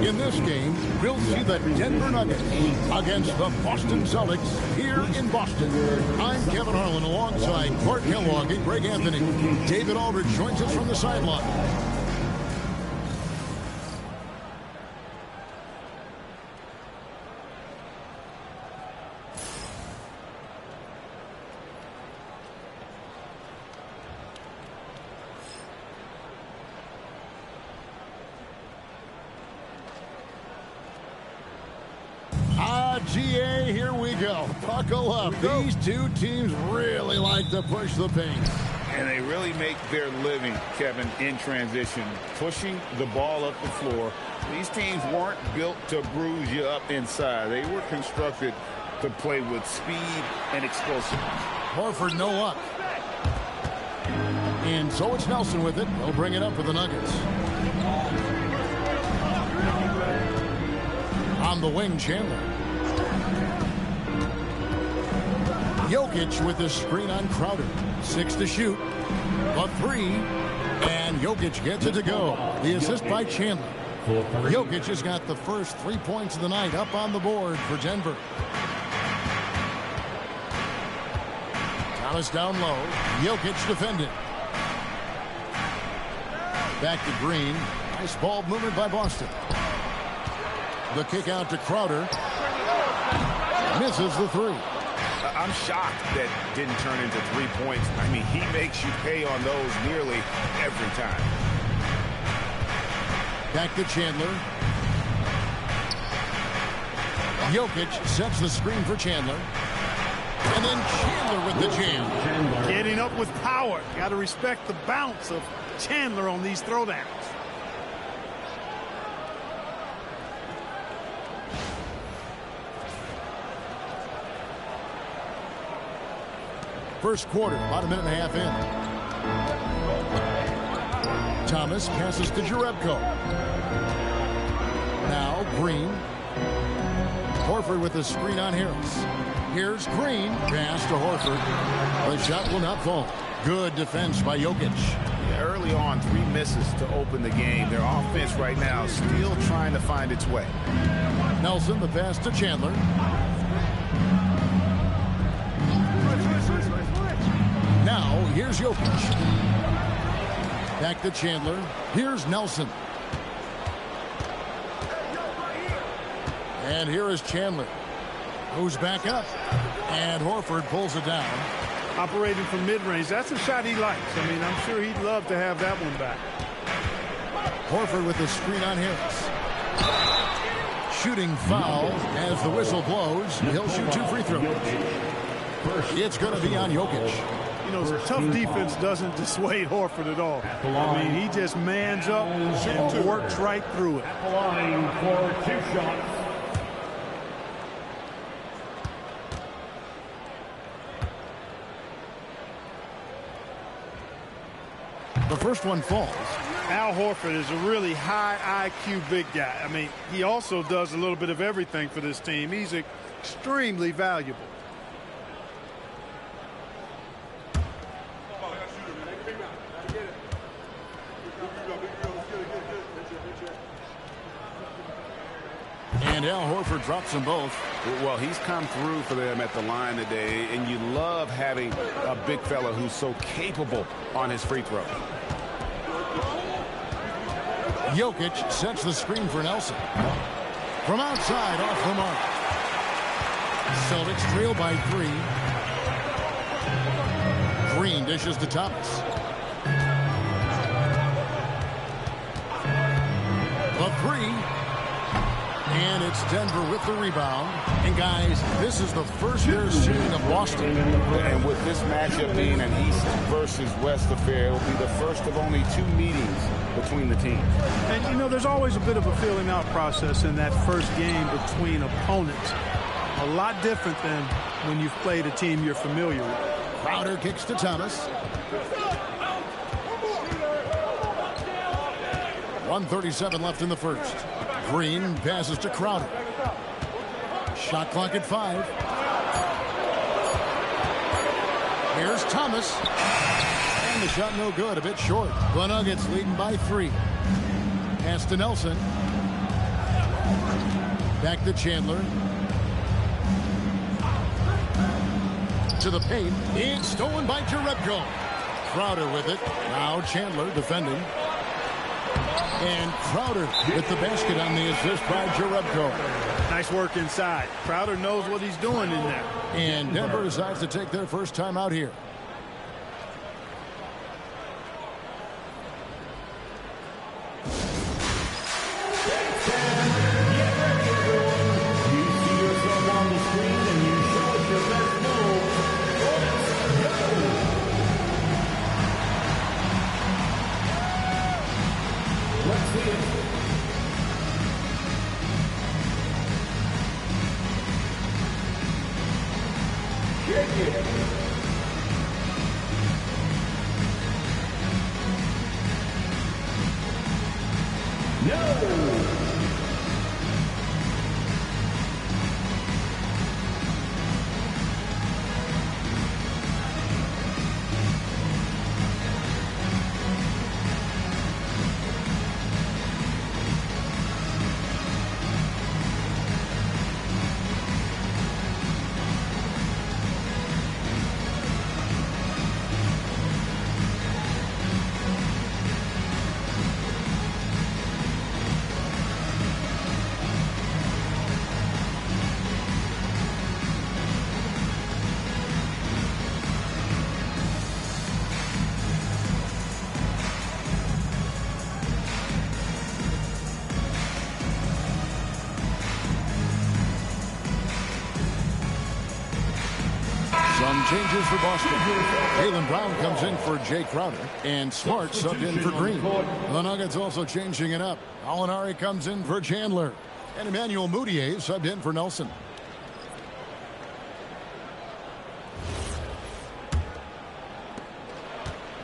In this game, we'll see the Denver Nuggets against the Boston Celtics here in Boston. I'm Kevin Harlan alongside Clark Kellogg and Greg Anthony. David Aldridge joins us from the sideline. GA, here we go. Buckle up. These two teams really like to push the pace. And they really make their living, Kevin, in transition, pushing the ball up the floor. These teams weren't built to bruise you up inside. They were constructed to play with speed and explosiveness. Horford no luck. And so it's Nelson with it. He'll bring it up for the Nuggets. On the wing, Chandler. Jokic with the screen on Crowder. 6 to shoot. A 3. And Jokic gets it to go. The assist by Chandler. Jokic has got the first 3 points of the night up on the board for Denver. Thomas down low. Jokic defended. Back to Green. Nice ball movement by Boston. The kick out to Crowder. Misses the 3. I'm shocked that didn't turn into 3 points. I mean, he makes you pay on those nearly every time. Back to Chandler. Jokic sets the screen for Chandler. And then Chandler with the jam. Getting up with power. Got to respect the bounce of Chandler on these throwdowns. First quarter, about a minute and a half in. Thomas passes to Jerebko. Now Green. Horford with the screen on Harris. Here's Green. Pass to Horford. The shot will not fall. Good defense by Jokic. Yeah, early on, 3 misses to open the game. Their offense right now still trying to find its way. Nelson, the pass to Chandler. Now, here's Jokic. Back to Chandler. Here's Nelson. And here is Chandler. Who's back up. And Horford pulls it down. Operating from mid-range. That's a shot he likes. I mean, I'm sure he'd love to have that one back. Horford with the screen on Harris. Shooting foul as the whistle blows. He'll shoot 2 free throws. It's going to be on Jokic. You know, tough defense doesn't dissuade Horford at all. I mean, he just mans up and works right through it. For 2 shots. The first one falls. Al Horford is a really high IQ big guy. I mean, he also does a little bit of everything for this team. He's extremely valuable. And Al Horford drops them both. Well, he's come through for them at the line today, and you love having a big fella who's so capable on his free throw. Jokic sets the screen for Nelson. From outside, off the mark. Celtics trail by 3. Green dishes to Thomas. The 3. And it's Denver with the rebound. And, guys, this is the first they're seeing of Boston. And with this matchup being an East versus West affair, it will be the first of only 2 meetings between the teams. And, you know, there's always a bit of a filling out process in that first game between opponents. A lot different than when you've played a team you're familiar with. Crowder kicks to Thomas. 1:37 left in the first. Green passes to Crowder. Shot clock at 5. Here's Thomas. And the shot no good, a bit short. The Nuggets leading by 3. Pass to Nelson. Back to Chandler. To the paint. It's stolen by Jerebko. Crowder with it. Now Chandler defending. And Crowder with the basket on the assist by Jerebko. Nice work inside. Crowder knows what he's doing in there. And Denver decides to take their first time out here. Some changes for Boston. Jaylen Brown comes in for Jay Crowder. And Smart subbed in for Green. The Nuggets also changing it up. Gallinari comes in for Chandler. And Emmanuel Mudiay subbed in for Nelson.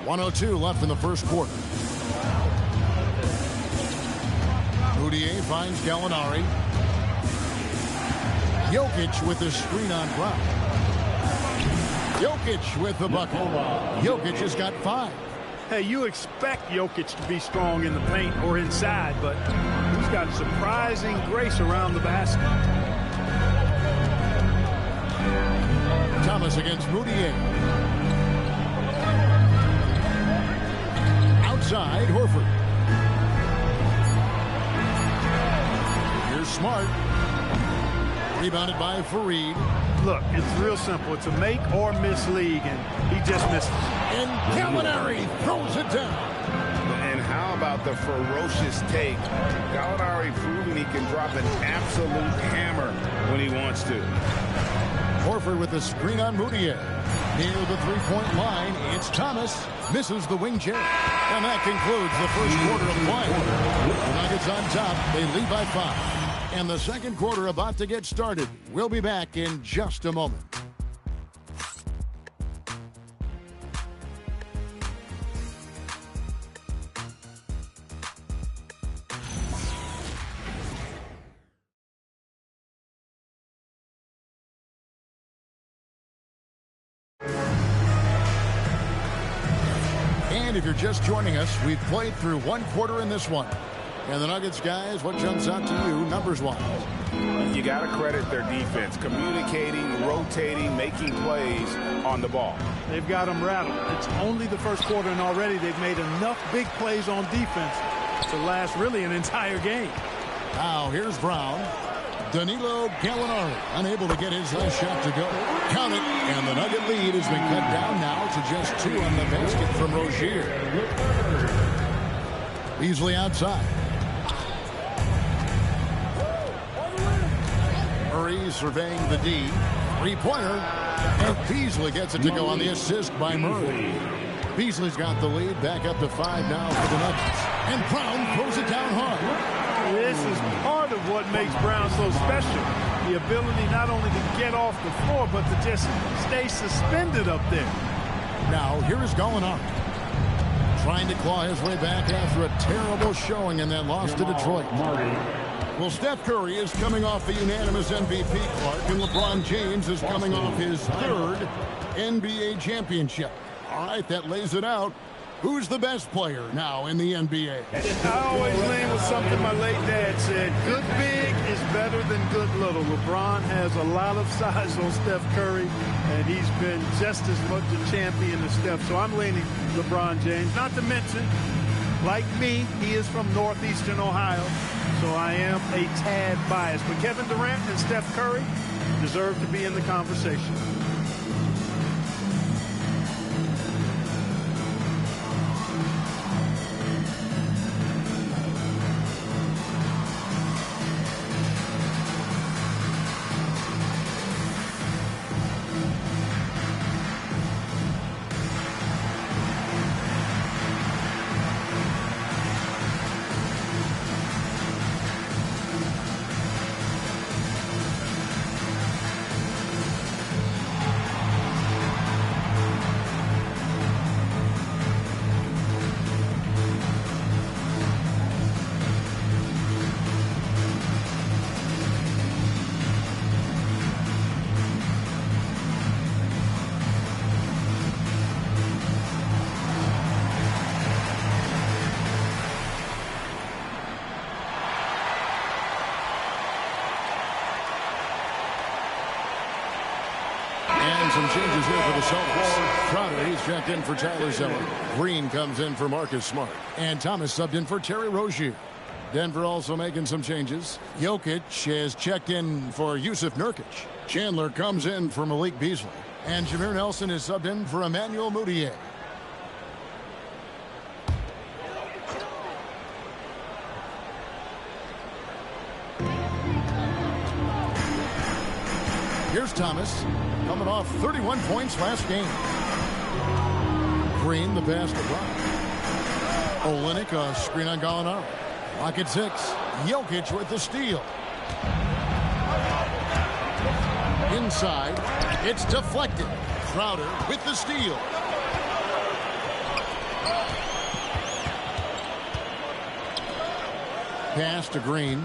.102 left in the first quarter. Mudiay finds Gallinari. Jokic with the screen on Brown. Jokic with the bucket. Jokic has got 5. Hey, you expect Jokic to be strong in the paint or inside, but he's got surprising grace around the basket. Thomas against Mudiay. Outside, Horford. Here's Smart. Rebounded by Fareed. Look, it's real simple. It's a make or miss league, and he just misses. And Gallinari throws it down. And how about the ferocious take? Gallinari proving he can drop an absolute hammer when he wants to. Horford with the screen on Mudiay. Near the three-point line, it's Thomas. Misses the wing chair. And that concludes the first quarter of play. The Nuggets on top. They lead by 5. And the second quarter about to get started. We'll be back in just a moment. And if you're just joining us, we've played through one quarter in this one. And the Nuggets, guys, what jumps out to you numbers-wise? You got to credit their defense, communicating, rotating, making plays on the ball. They've got them rattled. It's only the first quarter, and already they've made enough big plays on defense to last really an entire game. Now, here's Brown. Danilo Gallinari unable to get his last shot to go. Count it, and the Nugget lead has been cut down now to just 2 on the basket from Rozier. Beasley outside. Murray surveying the D. Three-pointer. And Beasley gets it to go on the assist by Murray. Beasley's got the lead. Back up to 5 now for the Nuggets. And Brown throws it down hard. This is part of what makes Brown so special. The ability not only to get off the floor, but to just stay suspended up there. Now, here is Gallinari. Trying to claw his way back after a terrible showing in that loss to Detroit. Well, Steph Curry is coming off the unanimous MVP, Clark, and LeBron James is coming off his 3rd NBA championship. All right, that lays it out. Who's the best player now in the NBA? I always lean with something my late dad said. Good big been good little. LeBron has a lot of size on Steph Curry, and he's been just as much a champion as Steph. So I'm leaning LeBron James. Not to mention, like me, he is from northeastern Ohio, so I am a tad biased. But Kevin Durant and Steph Curry deserve to be in the conversation. Some changes here for the Celtics. Crowder, he's checked in for Tyler Zeller. Green comes in for Marcus Smart. And Thomas subbed in for Terry Rozier. Denver also making some changes. Jokic is checked in for Yusuf Nurkic. Chandler comes in for Malik Beasley. And Jameer Nelson is subbed in for Emmanuel Mudiay. Here's Thomas, coming off 31 points last game. Green, the pass to Brown. Olynyk, a screen on Gallinari. Rocket 6. Jokic with the steal. Inside, it's deflected. Crowder with the steal. Pass to Green.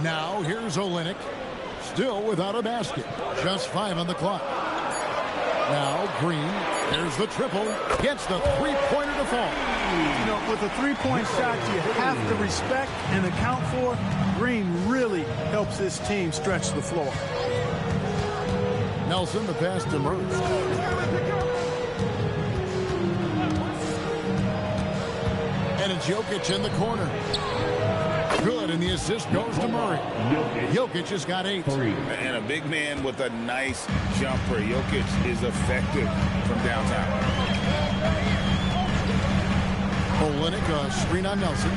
Now here's Olynyk, still without a basket. Just 5 on the clock. Now Green, there's the triple, gets the three-pointer to fall. You know, with a three-point shot you have to respect and account for, Green really helps this team stretch the floor. Nelson, the pass to Murray. And it's Jokic in the corner. Good, and the assist goes to Murray. Jokic has got 8. And a big man with a nice jumper. Jokic is effective from downtown. Olynyk, a screen on Nelson.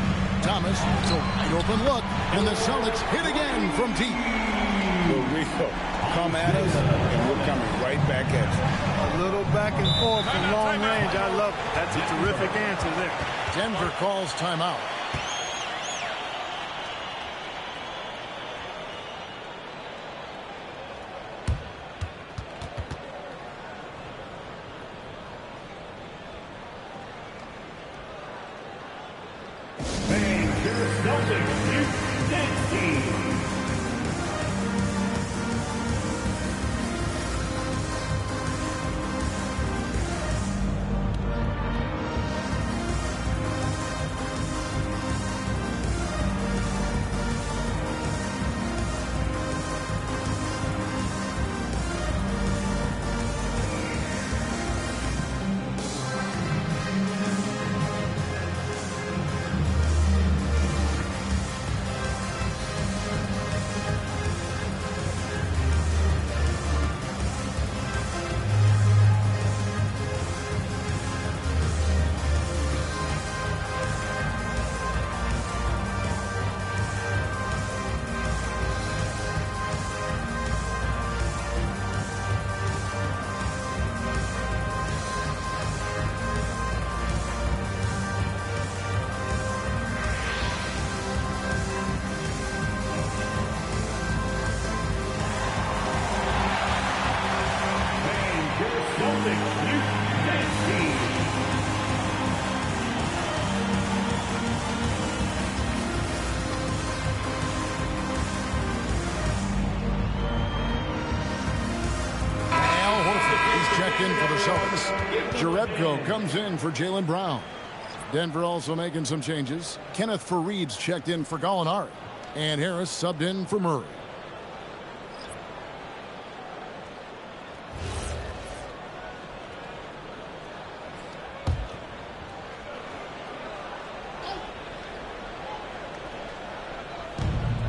Thomas, it's a wide open look, and the Celtics hit again from deep. Rico, come at us, and we're coming right back at you. A little back and forth from long range. I love it. That's a terrific answer there. Denver calls timeout. Checked in for the Celtics. Jerebko comes in for Jaylen Brown. Denver also making some changes. Kenneth Farid's checked in for Gallinari. And Harris subbed in for Murray.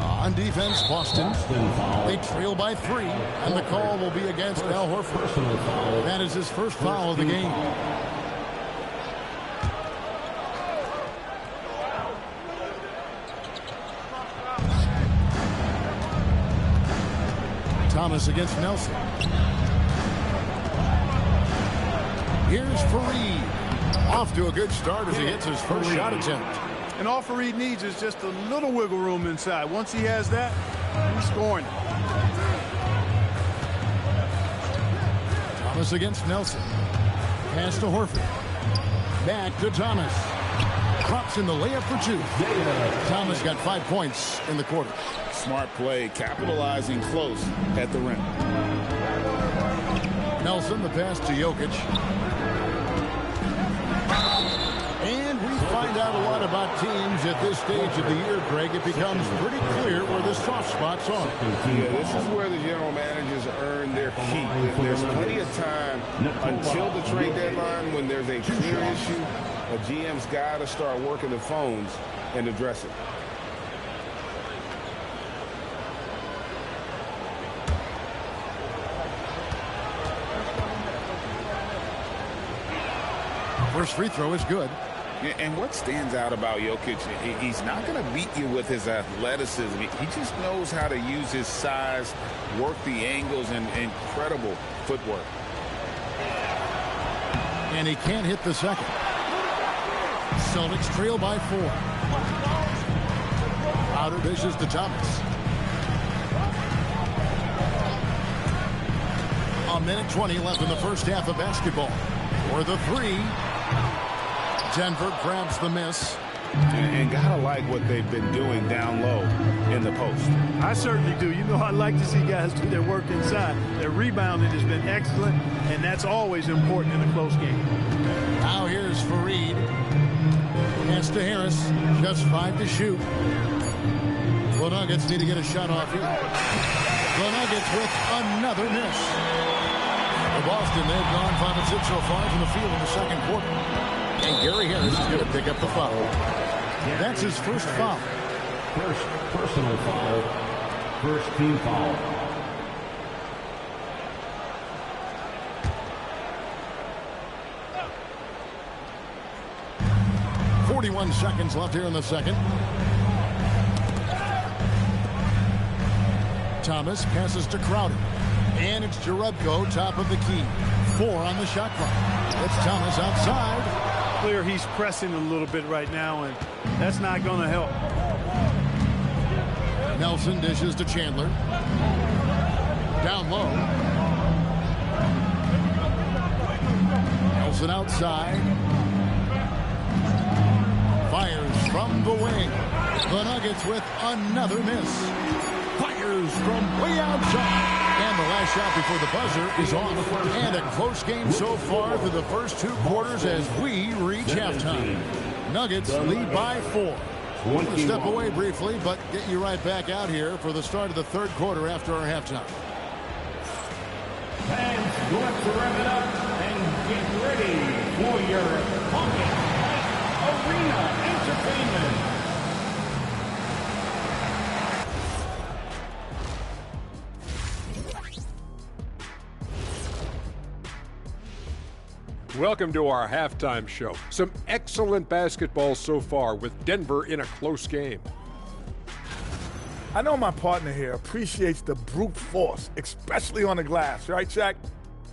On defense, Boston. They trail by 3, and the call will be against Al Horford. That is his first foul of the game. Thomas against Nelson. Here's Farid. Off to a good start as he hits his first shot attempt. And all Farid needs is just a little wiggle room inside. Once he has that, he's scoring. Thomas against Nelson. Pass to Horford. Back to Thomas. Drops in the layup for 2. Thomas got 5 points in the quarter. Smart play, capitalizing close at the rim. Nelson, the pass to Jokic. And we find out a lot about teams at this stage of the year, Greg. It becomes pretty clear where the soft spots are. Yeah, this is where the general managers earn their keep. There's plenty of time until the trade deadline when there's a clear issue. A GM's got to start working the phones and address it. First free throw is good. And what stands out about Jokic, he's not going to beat you with his athleticism. He just knows how to use his size, work the angles, and incredible footwork. And he can't hit the second. Celtics trail by 4. Outer dishes to Thomas. A minute 20 left in the first half of basketball. For the 3. Denver grabs the miss. And gotta like what they've been doing down low in the post. I certainly do. You know, I like to see guys do their work inside. Their rebounding has been excellent, and that's always important in a close game. Now here's Farid. Pass to Harris. Just 5 to shoot. The Nuggets need to get a shot off here. The Nuggets with another miss. For Boston, they've gone 5 of 6 so far from the field in the second quarter. And Gary Harris is going to pick up the foul. That's his first foul. First personal foul. First team foul. .41 seconds left here in the second. Thomas passes to Crowder. And it's Jerebko, top of the key. 4 on the shot clock. It's Thomas outside. Clear he's pressing a little bit right now, and that's not going to help. Nelson dishes to Chandler. Down low. Nelson outside. Fires from the wing. The Nuggets with another miss. Fires from way outside. And the last shot before the buzzer is off. And a close game so far through the first 2 quarters as we reach halftime. Nuggets lead by 4. We'll step away briefly, but get you right back out here for the start of the third quarter after our halftime. Fans, let's rev it up and get ready for your Pocket Arena Entertainment. Welcome to our halftime show. Some excellent basketball so far with Denver in a close game. I know my partner here appreciates the brute force, especially on the glass, right, Shaq?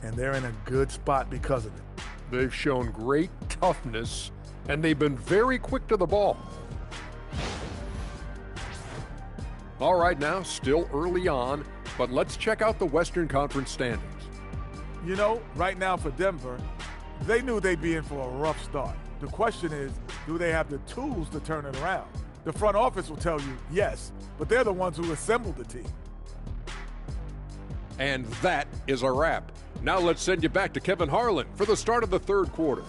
And they're in a good spot because of it. They've shown great toughness, and they've been very quick to the ball. All right, now, still early on, but let's check out the Western Conference standings. You know, right now for Denver, they knew they'd be in for a rough start. The question is, do they have the tools to turn it around? The front office will tell you yes, but they're the ones who assembled the team. And that is a wrap. Now let's send you back to Kevin Harlan for the start of the third quarter.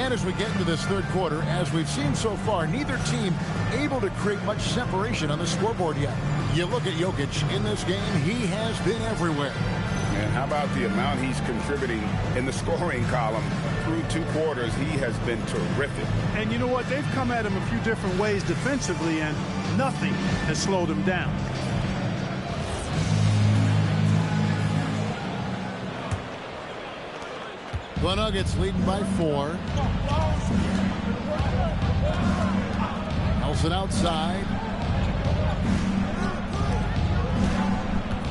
And as we get into this third quarter, as we've seen so far, neither team able to create much separation on the scoreboard yet. You look at Jokic in this game, he has been everywhere. And how about the amount he's contributing in the scoring column? Through 2 quarters, he has been terrific. And you know what? They've come at him a few different ways defensively, and nothing has slowed him down. The Nuggets leading by 4. Nelson outside.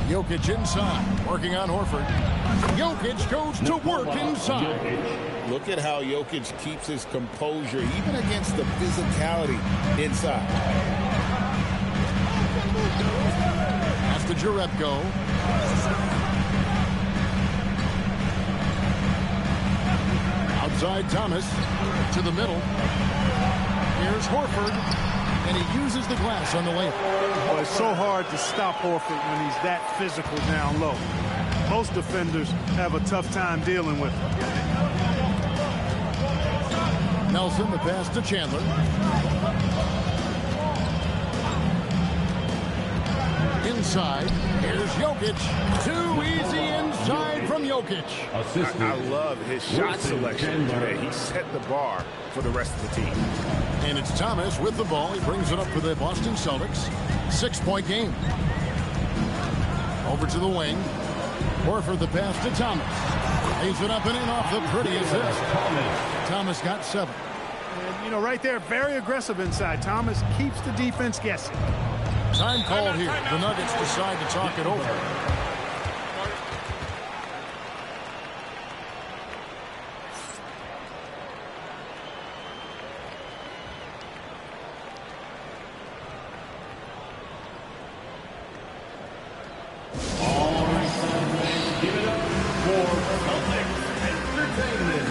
Jokic inside, working on Horford. Jokic goes to work inside. Look at how Jokic keeps his composure, even against the physicality inside. Pass to Jerebko. Outside Thomas to the middle. Here's Horford, and he uses the glass on the layup. Well, it's so hard to stop Horford when he's that physical down low. Most defenders have a tough time dealing with him. Nelson, the pass to Chandler. Inside, here's Jokic. Too easy inside from Jokic. I love his shot selection today. He set the bar for the rest of the team. And it's Thomas with the ball. He brings it up for the Boston Celtics. 6-point game. Over to the wing. Horford the pass to Thomas. Lays it up and in off the pretty assist. Thomas got 7. And, you know, right there, very aggressive inside. Thomas keeps the defense guessing. Time called here. The Nuggets decide to talk it over. Give it up for Celtics Entertainment.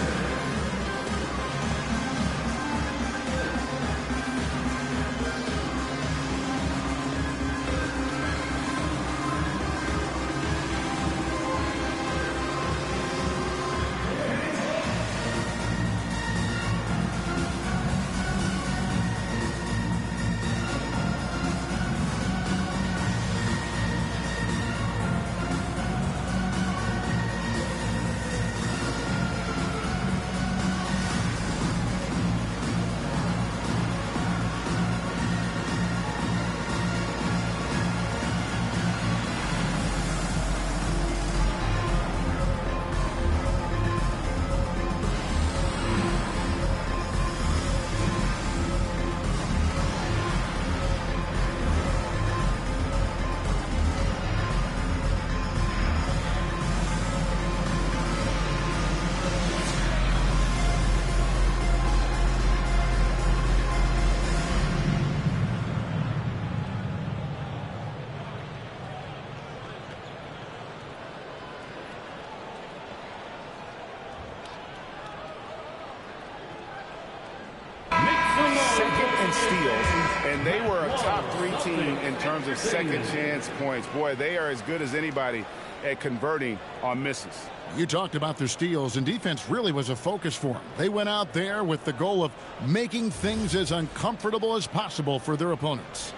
Second in steals, and they were a top 3 team in terms of second chance points. Boy, they are as good as anybody at converting on misses. You talked about their steals, and defense really was a focus for them. They went out there with the goal of making things as uncomfortable as possible for their opponents.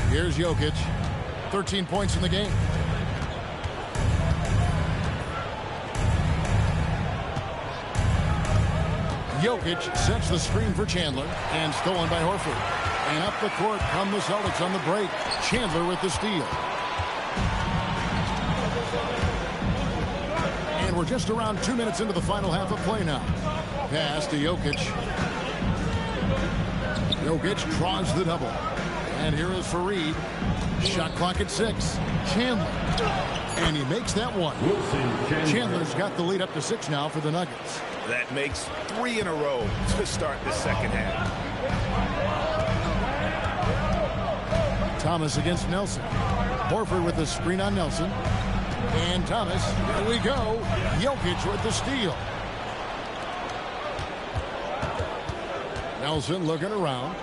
Here's Jokic. 13 points in the game. Jokic sets the screen for Chandler, and stolen by Horford. And up the court come the Celtics on the break. Chandler with the steal. And we're just around 2 minutes into the final half of play now. Pass to Jokic. Jokic draws the double. And here is Fareed. Shot clock at 6. Chandler. And he makes that one. Chandler's got the lead up to 6 now for the Nuggets. That makes 3 in a row to start the second half. Thomas against Nelson. Horford with the screen on Nelson. And Thomas, here we go. Jokic with the steal. Nelson looking around.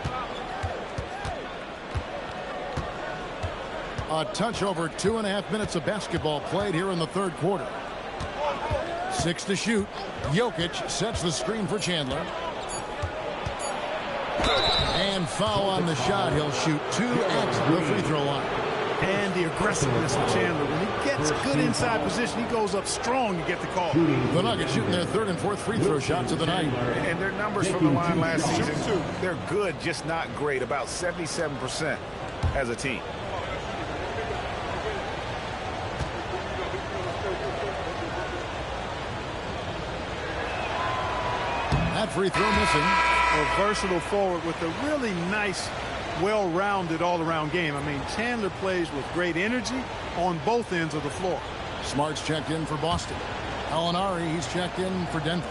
A touch over 2.5 minutes of basketball played here in the third quarter. 6 to shoot. Jokic sets the screen for Chandler. And foul on the shot. He'll shoot 2 at the free throw line. And the aggressiveness of Chandler. When he gets good inside position, he goes up strong to get the call. The Nuggets shooting their third and fourth free throw shots of the night. And their numbers from the line last season, they're good, just not great. About 77% as a team. That free throw missing. A versatile forward with a really nice, well-rounded all-around game. I mean, Chandler plays with great energy on both ends of the floor. Smart's checked in for Boston. Gallinari, he's checked in for Denver.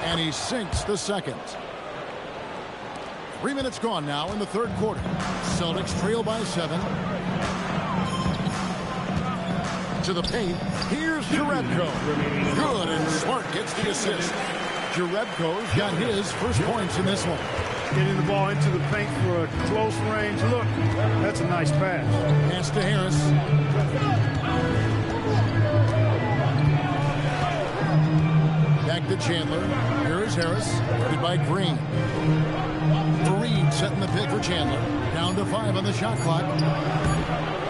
And he sinks the second. 3 minutes gone now in the third quarter. Celtics trail by 7. To the paint. Here's Jerebko. Good, and Smart gets the assist. Jerebko's got his first points in this one. Getting the ball into the paint for a close range look. That's a nice pass. Pass to Harris. Back to Chandler. Here is Harris. Guarded by Green. Fareed setting the pick for Chandler. Down to 5 on the shot clock.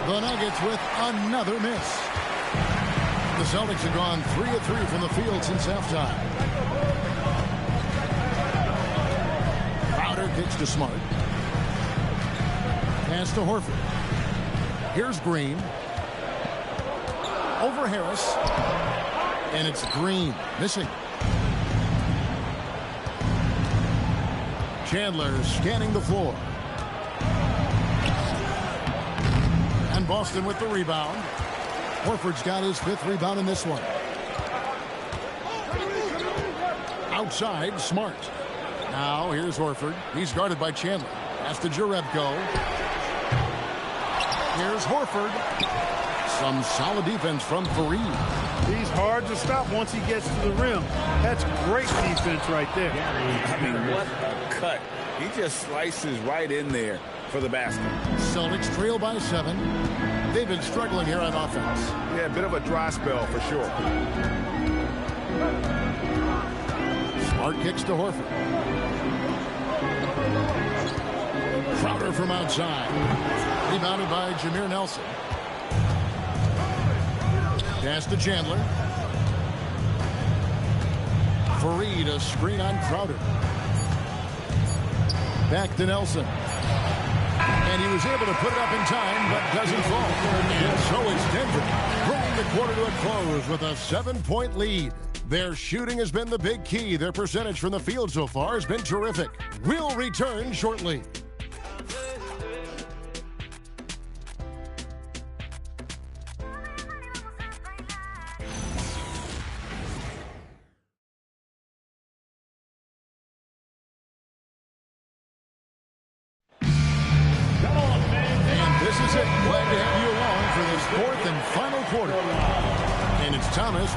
The Nuggets with another miss. The Celtics have gone 3 of 3 from the field since halftime. Crowder kicks to Smart. Pass to Horford. Here's Green. Over Harris. And it's Green missing. Chandler scanning the floor. And Boston with the rebound. Horford's got his 5th rebound in this one. Outside, Smart. Now here's Horford. He's guarded by Chandler. Pass to Jerebko. Here's Horford. Some solid defense from Fareed. He's hard to stop once he gets to the rim. That's great defense right there. I mean, what a cut. He just slices right in there for the basket. Celtics trail by 7. They've been struggling here on offense. Yeah, a bit of a dry spell for sure. Smart kicks to Horford. Crowder from outside. Rebounded by Jameer Nelson. Pass to Chandler. Fareed, a screen on Crowder. Back to Nelson. And he was able to put it up in time, but doesn't fall. And so is Denver, bringing the quarter to a close with a 7-point lead. Their shooting has been the big key. Their percentage from the field so far has been terrific. We'll return shortly.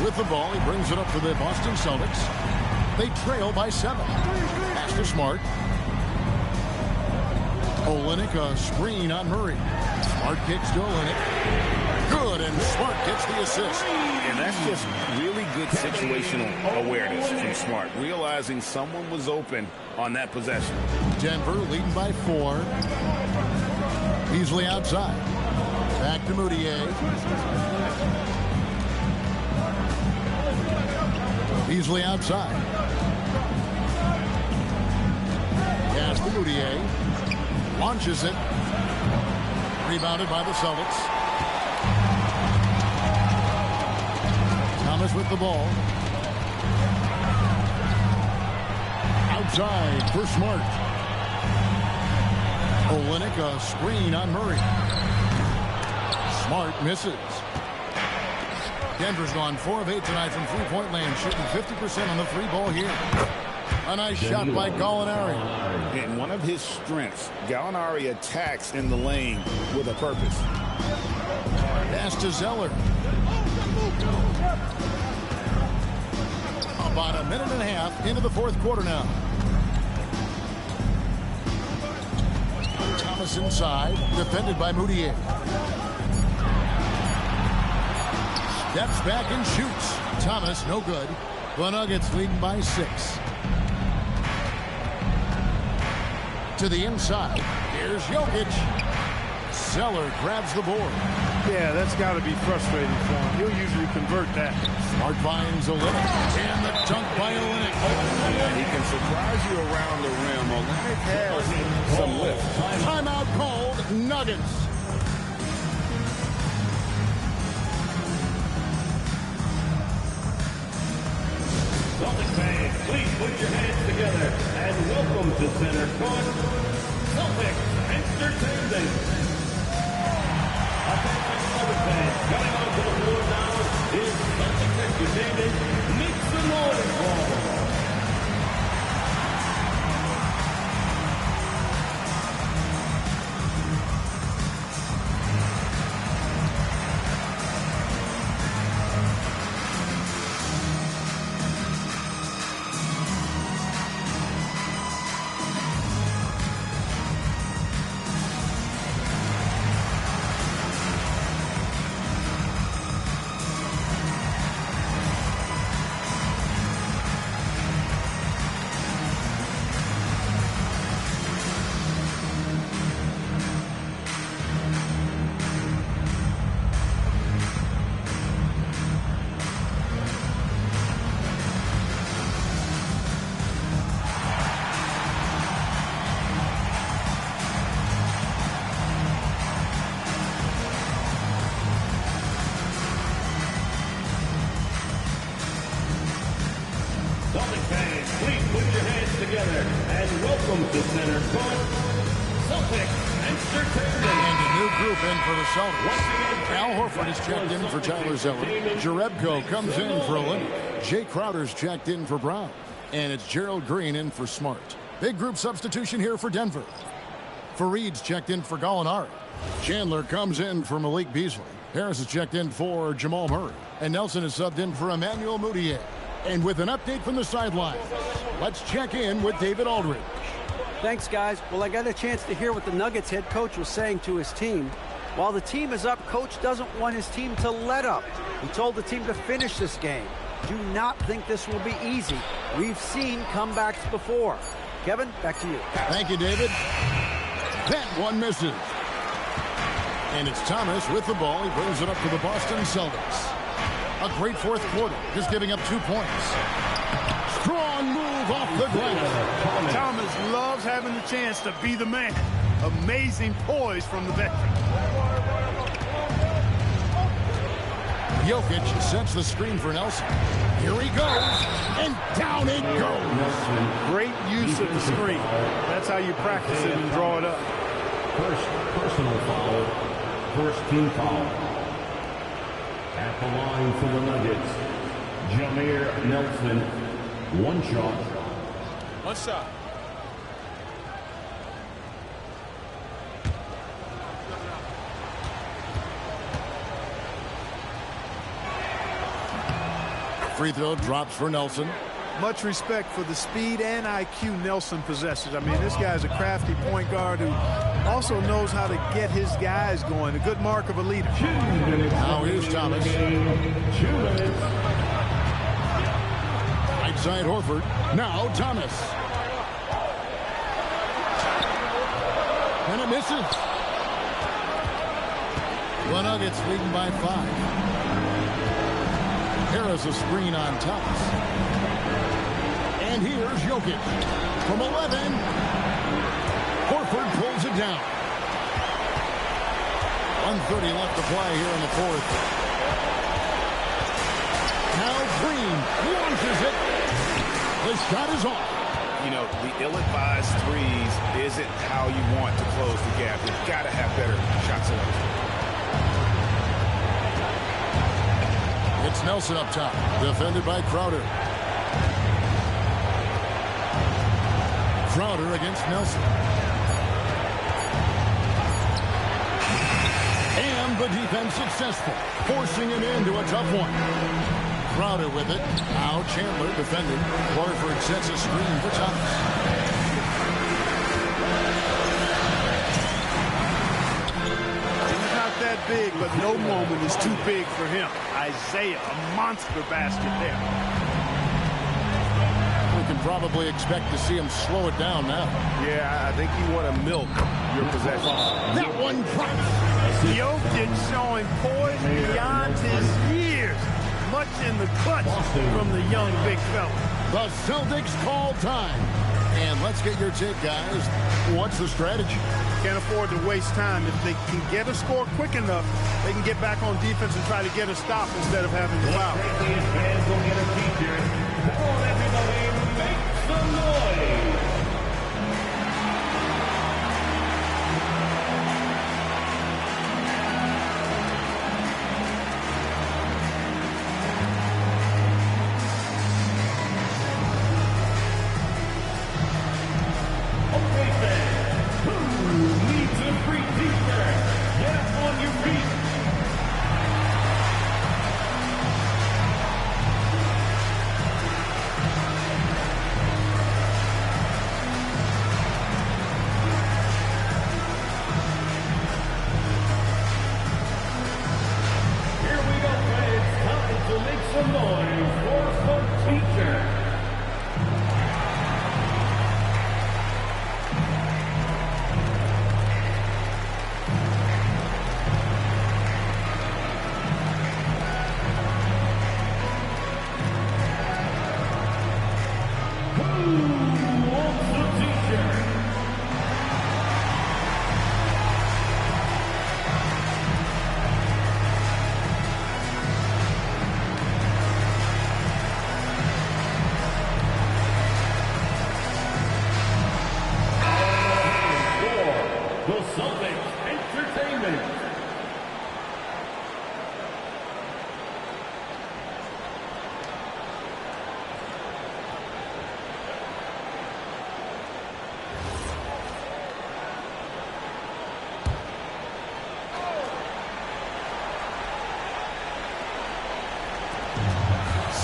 With the ball, he brings it up for the Boston Celtics. They trail by 7. Pass to Smart. Olynyk, a screen on Murray. Smart kicks to Olynyk. Good, and Smart gets the assist. And that's just really good situational awareness from Smart, realizing someone was open on that possession. Denver leading by 4. Beasley outside. Back to Moutier. Beasley outside. Pass to Moutier. Launches it. Rebounded by the Celtics. Thomas with the ball. Outside for Smart. Olynyk, a screen on Murray. Smart misses. Denver's gone 4 of 8 tonight from three-point land, shooting 50% on the 3-ball here. A nice shot by Gallinari. And one of his strengths, Gallinari attacks in the lane with a purpose. Pass to Zeller. About a minute and a half into the fourth quarter now. Thomas inside, defended by Moutier. Steps back and shoots. Thomas, no good. The Nuggets leading by 6. To the inside. Here's Jokic. Zeller grabs the board. Yeah, that's got to be frustrating for him. He'll usually convert that. Smart finds Olynyk. And the dunk by Olynyk. He can surprise you around the rim. Olynyk has some lift. Timeout called. Nuggets. Celtics fans, please put your hands together and welcome to center court, Celtics Entertainment. Attention Celtics fans, coming onto the floor now is Celtics Entertainment. Make some noise for them. Celtics fans, please put your hands together and welcome to center court, Celtics Entertainment. And a new group in for the Celtics. Al Horford is checked in for Tyler Zeller. Jerebko comes in for Olynyk. Jay Crowder's checked in for Brown. And it's Gerald Green in for Smart. Big group substitution here for Denver. Fareed's checked in for Gallinari. Chandler comes in for Malik Beasley. Harris is checked in for Jamal Murray. And Nelson is subbed in for Emmanuel Moutier. And with an update from the sidelines, let's check in with David Aldridge. Thanks, guys. Well, I got a chance to hear what the Nuggets head coach was saying to his team. While the team is up, coach doesn't want his team to let up. He told the team to finish this game. Do not think this will be easy. We've seen comebacks before. Kevin, back to you. Thank you, David. That one misses. And it's Thomas with the ball. He brings it up to the Boston Celtics. A great fourth quarter, just giving up 2 points. Strong move off the glass. Thomas loves having the chance to be the man. Amazing poise from the veteran. Jokic sets the screen for Nelson. Here he goes, and down it goes. Great use of the screen. That's how you practice it and draw it up. First personal foul, first team foul. At the line for the Nuggets, Jameer Nelson, 1 shot. 1 shot. Free throw drops for Nelson. Much respect for the speed and IQ Nelson possesses. I mean, this guy's a crafty point guard who also knows how to get his guys going. A good mark of a leader. Now here's Thomas. Right side Horford. Now Thomas. And it misses. The Nuggets leading by 5. Harris a screen on Thomas. And here's Jokic from 11. Horford pulls it down. 1:30 left to play here in the fourth. Now Green launches it. The shot is off. You know, the ill-advised threes isn't how you want to close the gap. You've got to have better shot selection. It's Nelson up top, defended by Crowder. Crowder against Nelson. And the defense successful, forcing him into a tough one. Crowder with it. Now Chandler defending. Horford sets a screen for Thomas. big, but no moment is too big for him. Isaiah, a monster basket there. We can probably expect to see him slow it down now. Yeah, I think you want to milk your possession. That one drops. Jokic showing poise beyond his years. Much in the clutch from the young big fella. The Celtics call time. And let's get your take, guys. What's the strategy? Can't afford to waste time. If they can get a score quick enough, they can get back on defense and try to get a stop instead of having to foul. Fans will get a feature. Come on, everybody, make some noise.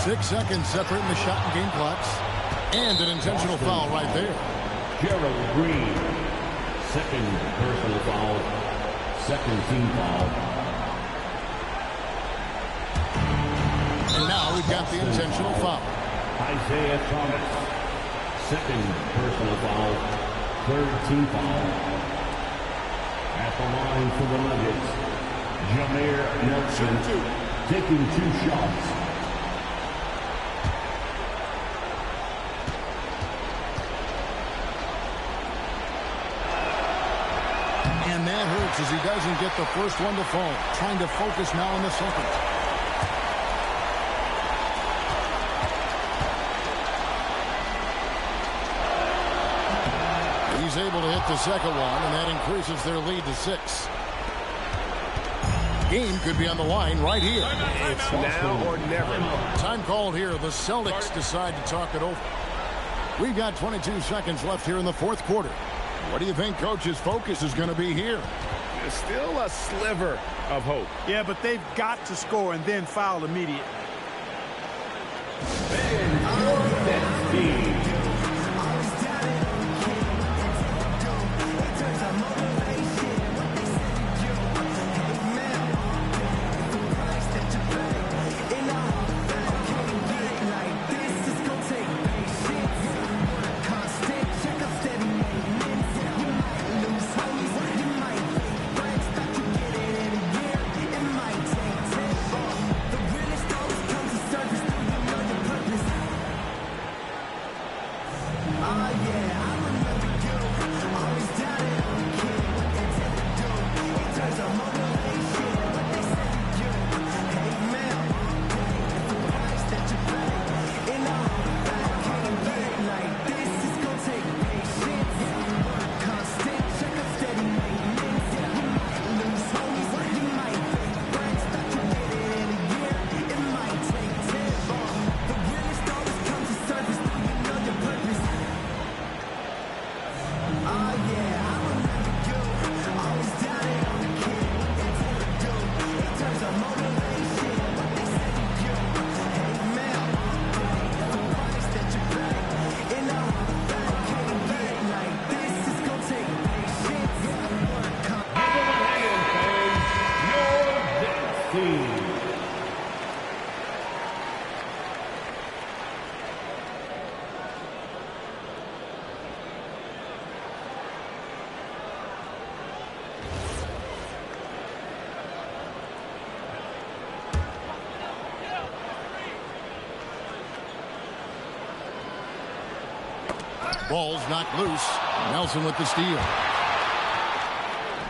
.6 seconds separating the shot and game clocks. And an intentional foul right there. Gerald Green, second personal foul, second team foul. And now we've got the intentional foul. Isaiah Thomas, second personal foul, third team foul. At the line for the Nuggets, Jameer Nelson taking 2 shots. And that hurts as he doesn't get the first one to fall. Trying to focus now on the second. He's able to hit the second one, and that increases their lead to 6. Game could be on the line right here. It's now or never. Time called here. The Celtics decide to talk it over. We've got 22 seconds left here in the fourth quarter. What do you think Coach's focus is going to be here? There's still a sliver of hope. Yeah, but they've got to score and then foul immediately. Ball's knocked loose. Nelson with the steal.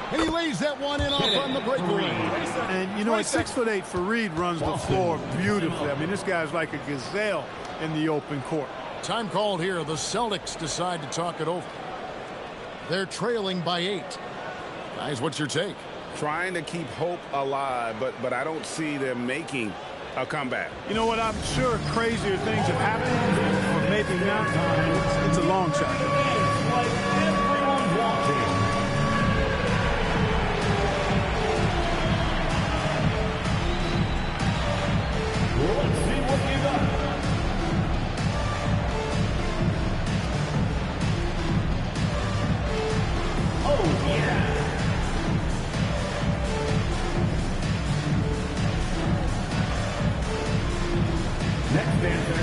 And he lays that one in off on the breakaway. And, you know, at 6'8", Fareed runs the floor beautifully. I mean, this guy's like a gazelle in the open court. Time called here. The Celtics decide to talk it over. They're trailing by 8. Guys, what's your take? Trying to keep hope alive, but I don't see them making a comeback. You know what? I'm sure crazier things have happened, but maybe not. It's a long shot. Everyone watching. Let's see what you got. Oh, yeah. Next dancer.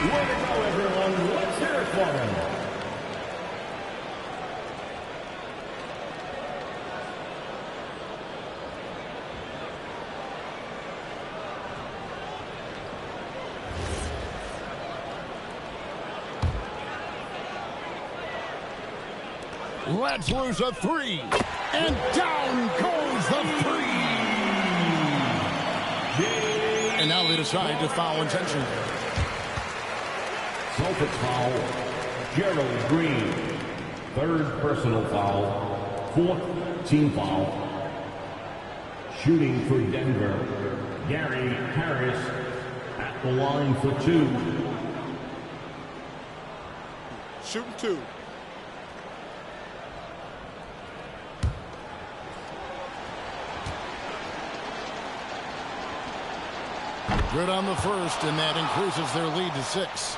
Way to go, everyone. Let's hear it for him. Let's lose a 3. And down goes the 3. And now they decide to foul intentionally. Celtics foul, Gerald Green. 3rd personal foul, 4th team foul. Shooting for Denver, Gary Harris at the line for 2. Shooting 2. Good on the first, and that increases their lead to 6.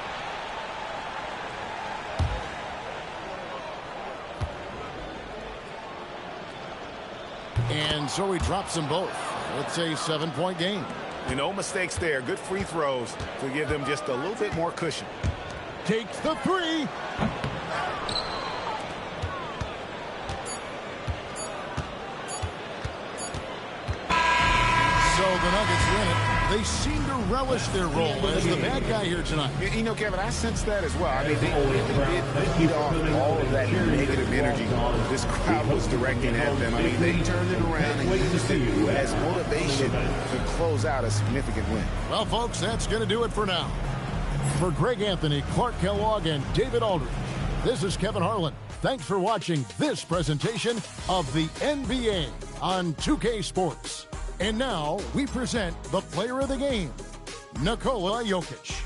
And so he drops them both. It's a 7-point game. No mistakes there. Good free throws to give them just a little bit more cushion. Takes the 3. So the Nuggets win it. They seem to relish their role as the bad guy here tonight. You know, Kevin, I sense that as well. I mean, they really did feed off all of that negative energy this crowd was directing at them. I mean, they turned it around and used it as motivation to close out a significant win. Well, folks, that's going to do it for now. For Greg Anthony, Clark Kellogg, and David Aldridge, this is Kevin Harlan. Thanks for watching this presentation of the NBA on 2K Sports. And now we present the player of the game, Nikola Jokic.